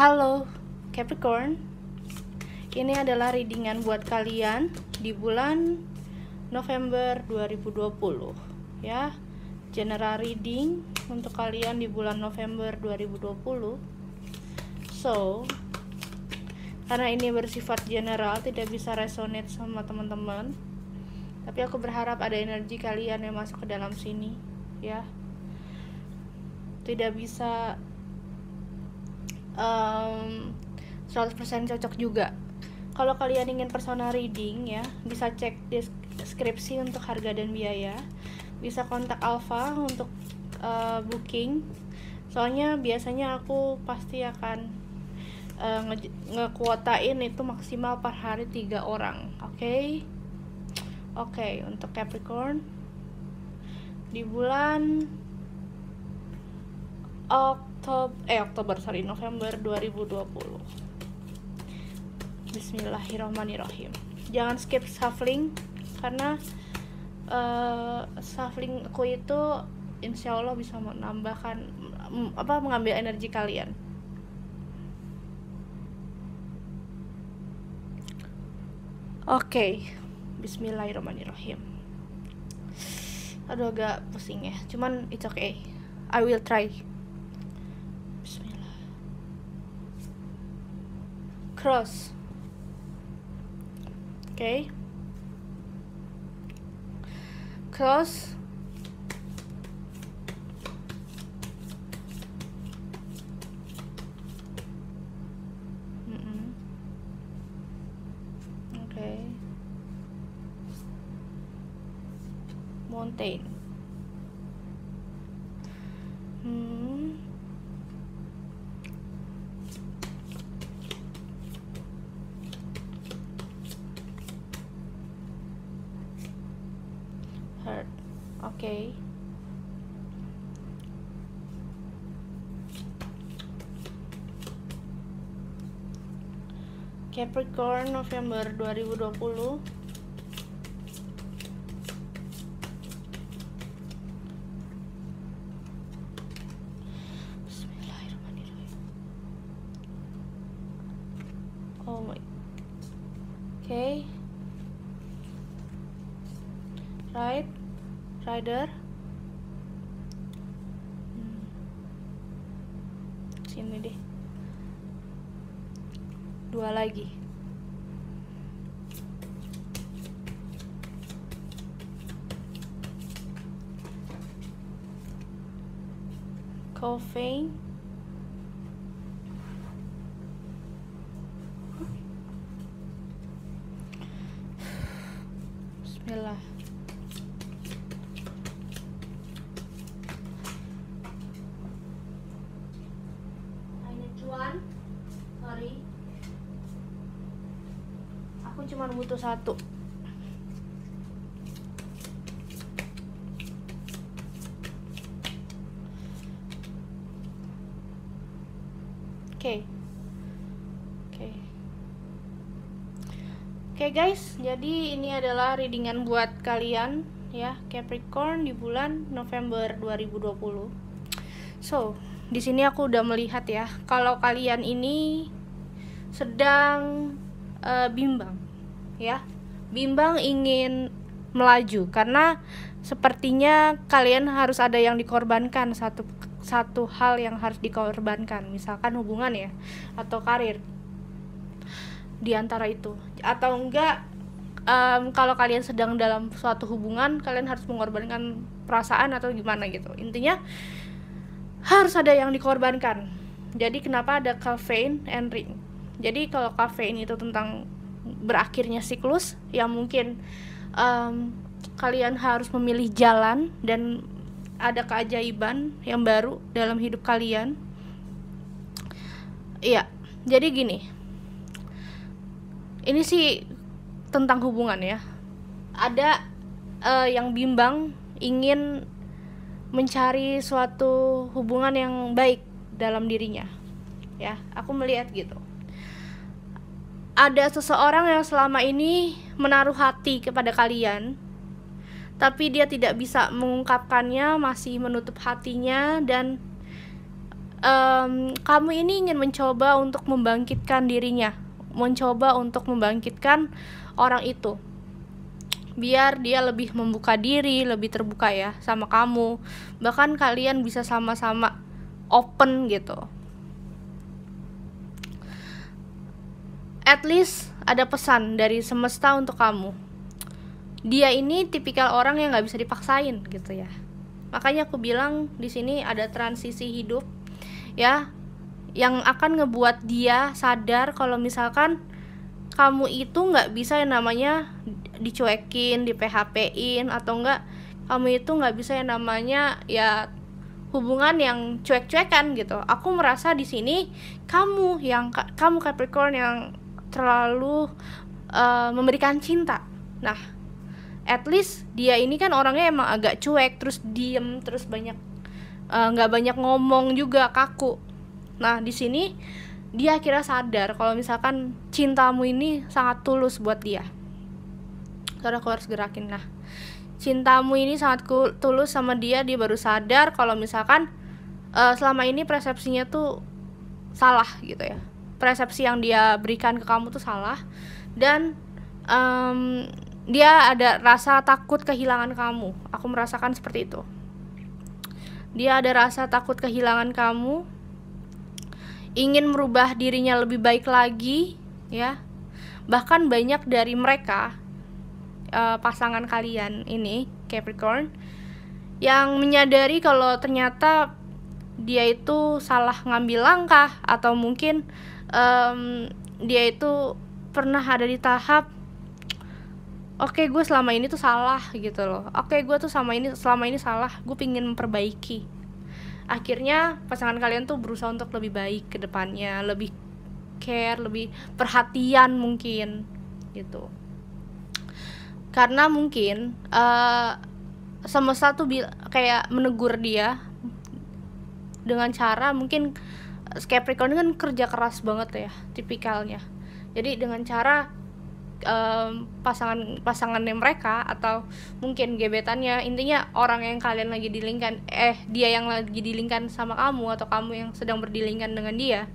Halo Capricorn, ini adalah readingan buat kalian di bulan November 2020 ya. General reading untuk kalian di bulan November 2020. So, karena ini bersifat general, tidak bisa resonate sama teman-teman. Tapi aku berharap ada energi kalian yang masuk ke dalam sini ya. Tidak bisa 100% cocok juga. Kalau kalian ingin personal reading ya, bisa cek deskripsi untuk harga dan biaya. Bisa kontak Alpha untuk booking. Soalnya biasanya aku pasti akan ngekuotain itu maksimal per hari 3 orang. Oke, untuk Capricorn di bulan November 2020. Bismillahirrahmanirrahim. Jangan skip shuffling karena shuffling aku itu insya Allah bisa menambahkan mengambil energi kalian. Oke. Bismillahirrahmanirrahim. Aduh, agak pusing ya, cuman it's okay, I will try. Bismillah. Cross. Okay. Cross. Okay. Mountain. Heart. Okay. Capricorn November 2020. Oh my. Okay. Right. Rider. Sini deh. 2 lagi. Coffee. Bismillah. Sorry, aku cuma butuh 1. Oke guys, jadi ini adalah readingan buat kalian ya, Capricorn di bulan November 2020. So, di sini aku udah melihat ya, kalau kalian ini sedang bimbang ya, bimbang ingin melaju karena sepertinya kalian harus ada yang dikorbankan, satu hal yang harus dikorbankan, misalkan hubungan ya atau karir di antara itu, atau enggak kalau kalian sedang dalam suatu hubungan kalian harus mengorbankan perasaan atau gimana gitu. Intinya harus ada yang dikorbankan. Jadi kenapa ada caffeine and ring? Jadi kalau caffeine itu tentang berakhirnya siklus yang mungkin kalian harus memilih jalan dan ada keajaiban yang baru dalam hidup kalian. Iya, jadi gini. Ini sih tentang hubungan ya. Ada yang bimbang ingin mencari suatu hubungan yang baik dalam dirinya ya, aku melihat gitu. Ada seseorang yang selama ini menaruh hati kepada kalian, tapi dia tidak bisa mengungkapkannya, masih menutup hatinya, dan kamu ini ingin mencoba untuk membangkitkan dirinya, mencoba untuk membangkitkan orang itu biar dia lebih membuka diri, lebih terbuka ya sama kamu. Bahkan kalian bisa sama-sama open gitu. At least ada pesan dari semesta untuk kamu. Dia ini tipikal orang yang nggak bisa dipaksain gitu ya. Makanya aku bilang di sini ada transisi hidup ya, yang akan ngebuat dia sadar kalau misalkan kamu itu nggak bisa yang namanya dicuekin, di PHP-in, atau enggak kamu itu nggak bisa yang namanya ya hubungan yang cuek-cuekan gitu. Aku merasa di sini kamu Capricorn yang terlalu memberikan cinta. Nah, at least dia ini kan orangnya emang agak cuek, terus diem, terus nggak banyak ngomong juga, kaku. Nah, di sini dia akhirnya sadar kalau misalkan cintamu ini sangat tulus buat dia. Karena aku harus gerakin. Nah, cintamu ini sangat tulus sama dia. Dia baru sadar kalau misalkan selama ini persepsinya tuh salah gitu ya. Persepsi yang dia berikan ke kamu tuh salah. Dan dia ada rasa takut kehilangan kamu. Aku merasakan seperti itu. Dia ada rasa takut kehilangan kamu, ingin merubah dirinya lebih baik lagi ya. Bahkan banyak dari mereka, pasangan kalian ini Capricorn, yang menyadari kalau ternyata dia itu salah ngambil langkah, atau mungkin dia itu pernah ada di tahap oke, gue selama ini tuh salah gitu loh. Oke, gue tuh selama ini salah, gue pingin memperbaiki. Akhirnya pasangan kalian tuh berusaha untuk lebih baik ke depannya, lebih care, lebih perhatian mungkin gitu. Karena mungkin semesta tuh kayak menegur dia dengan cara mungkin Capricorn kan kerja keras banget ya tipikalnya. Jadi dengan cara pasangannya mereka, atau mungkin gebetannya, intinya orang yang kalian lagi dilingkan, dia yang lagi dilingkan sama kamu, atau kamu yang sedang berdilingkan dengan dia,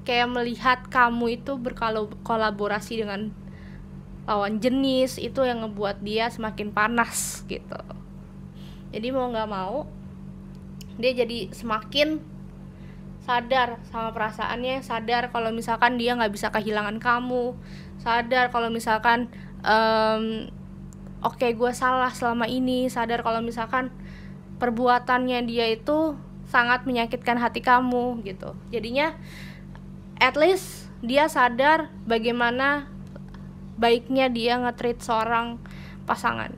kayak melihat kamu itu berkolaborasi dengan lawan jenis, itu yang ngebuat dia semakin panas gitu. Jadi mau nggak mau dia jadi semakin sadar sama perasaannya, sadar kalau misalkan dia nggak bisa kehilangan kamu, sadar kalau misalkan oke, gue salah selama ini, sadar kalau misalkan perbuatannya dia itu sangat menyakitkan hati kamu gitu. Jadinya at least dia sadar bagaimana baiknya dia nge-treat seorang pasangan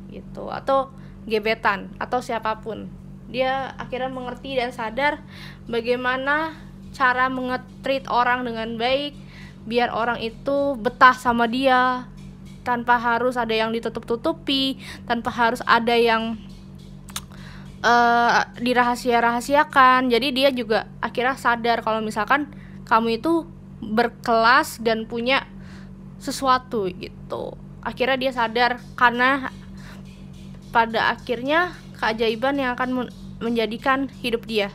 gitu, atau gebetan, atau siapapun. Dia akhirnya mengerti dan sadar bagaimana cara nge-treat orang dengan baik, biar orang itu betah sama dia, tanpa harus ada yang ditutup-tutupi, tanpa harus ada yang dirahasia-rahasiakan. Jadi dia juga akhirnya sadar kalau misalkan kamu itu berkelas dan punya sesuatu gitu. Akhirnya dia sadar, karena pada akhirnya keajaiban yang akan menjadikan hidup dia.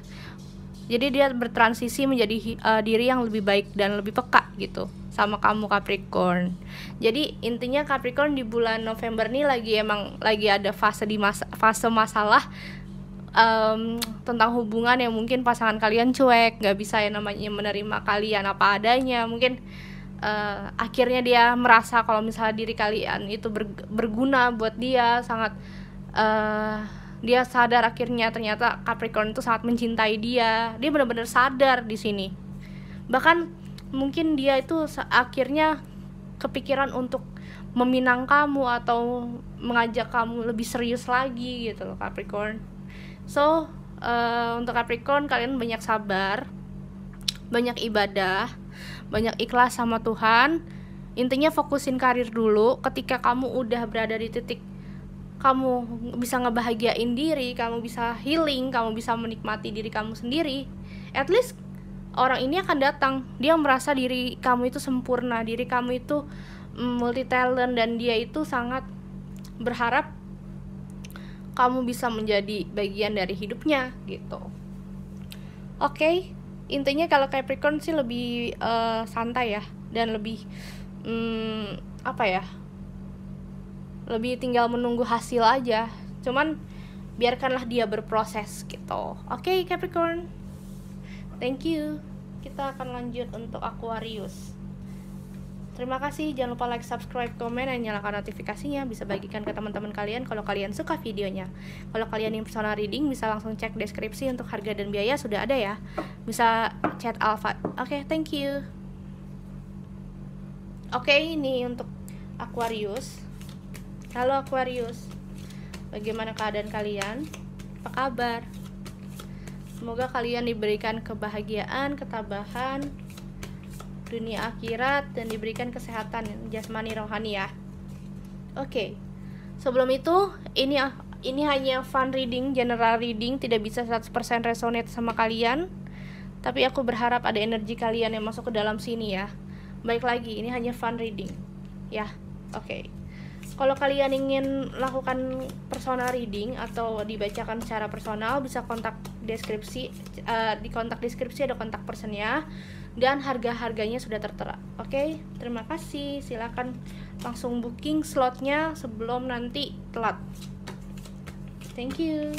Jadi dia bertransisi menjadi diri yang lebih baik dan lebih peka gitu sama kamu Capricorn. Jadi intinya Capricorn di bulan November nih lagi ada fase masalah tentang hubungan yang mungkin pasangan kalian cuek, nggak bisa yang namanya menerima kalian apa adanya. Mungkin akhirnya dia merasa kalau misalnya diri kalian itu berguna buat dia, sangat dia sadar akhirnya ternyata Capricorn itu sangat mencintai dia. Dia benar-benar sadar di sini. Bahkan mungkin dia itu akhirnya kepikiran untuk meminang kamu atau mengajak kamu lebih serius lagi gitu loh Capricorn. So untuk Capricorn, kalian banyak sabar, banyak ibadah, banyak ikhlas sama Tuhan. Intinya fokusin karir dulu. Ketika kamu udah berada di titik kamu bisa ngebahagiain diri, kamu bisa healing, kamu bisa menikmati diri kamu sendiri, at least orang ini akan datang. Dia merasa diri kamu itu sempurna, diri kamu itu multi talent, dan dia itu sangat berharap kamu bisa menjadi bagian dari hidupnya gitu. Oke, intinya kalau Capricorn sih lebih santai ya, dan lebih apa ya, lebih tinggal menunggu hasil aja. Cuman biarkanlah dia berproses gitu. Oke, Capricorn, thank you. Kita akan lanjut untuk Aquarius. Terima kasih, jangan lupa like, subscribe, komen, dan nyalakan notifikasinya. Bisa bagikan ke teman-teman kalian kalau kalian suka videonya. Kalau kalian yang personal reading, bisa langsung cek deskripsi untuk harga dan biaya sudah ada ya. Bisa chat Alfa. Oke, thank you. Oke, ini untuk Aquarius. Halo Aquarius, bagaimana keadaan kalian? Apa kabar? Semoga kalian diberikan kebahagiaan, ketabahan, dunia akhirat, dan diberikan kesehatan jasmani rohani ya. Oke. Sebelum itu, ini hanya fun reading, general reading, tidak bisa 100% resonate sama kalian. Tapi aku berharap ada energi kalian yang masuk ke dalam sini ya. Baik lagi, ini hanya fun reading ya. Oke. Kalau kalian ingin lakukan personal reading atau dibacakan secara personal, bisa kontak deskripsi. Di kontak deskripsi ada kontak personnya, dan harga-harganya sudah tertera. Oke, terima kasih. Silakan langsung booking slotnya sebelum nanti telat. Thank you.